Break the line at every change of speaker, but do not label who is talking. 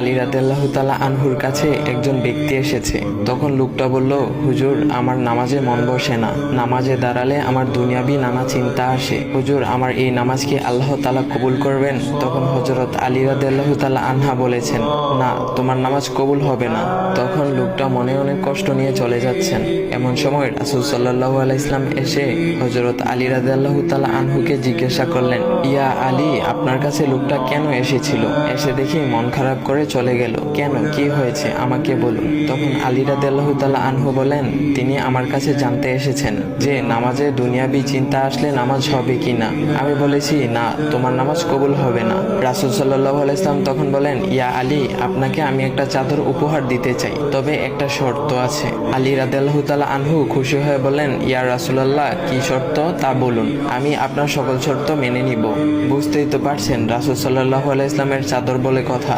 আলী রাদিয়াল্লাহু তাআলা আনহুর কাছে একজন ব্যক্তি এসেছে। তখন লোকটা বলল, হুজুর, আমার নামাজে মন বসে না। নামাজে দাঁড়ালে আমার দুনিয়াবি নানা চিন্তা আসে। হুজুর, আমার এই নামাজ কি আল্লাহ তাআলা কবুল করবেন? তখন হযরত আলী রাদিয়াল্লাহু তাআলা আনহা বলেছেন, না, তোমার নামাজ কবুল হবে না। তখন লোকটা মনে অনেক কষ্ট নিয়ে চলে যাচ্ছেন। এমন সময় রাসূল সাল্লাল্লাহু আলাইহি ওয়াসাল্লাম এসে হযরত আলী রাদিয়াল্লাহু তাআলা আনহুকে জিজ্ঞাসা করলেন, ইয়া আলী, আপনার কাছে লোকটা কেন এসেছিল? এসে দেখি মন খারাপ করে চলে গেল। কেন, কি হয়েছে, আমাকে বলুন। তখন আলী রাদিয়াল্লাহু তাআলা আনহু বলেন, তিনি আমার কাছে জানতে এসেছেন যে নামাজে দুনিয়াবি চিন্তা আসলে নামাজ হবে কিনা। আমি বলেছি, না, তোমার নামাজ কবুল হবে না। রাসূল সাল্লাল্লাহু আলাইহি ওয়াসাল্লাম তখন বলেন, ইয়া আলী, আপনাকে আমি একটা চাদর উপহার দিতে চাই, তবে একটা শর্ত আছে। আলী রাদিয়াল্লাহু তাআলা আনহু খুশি হয়ে বলেন, ইয়া রাসূলুল্লাহ, কি শর্ত তা বলুন, আমি আপনার সকল শর্ত মেনে নিব। বুঝতেই তো পারছেন রাসূল সাল্লাল্লাহু আলাইহি ওয়াসাল্লামের চাদর বলে কথা।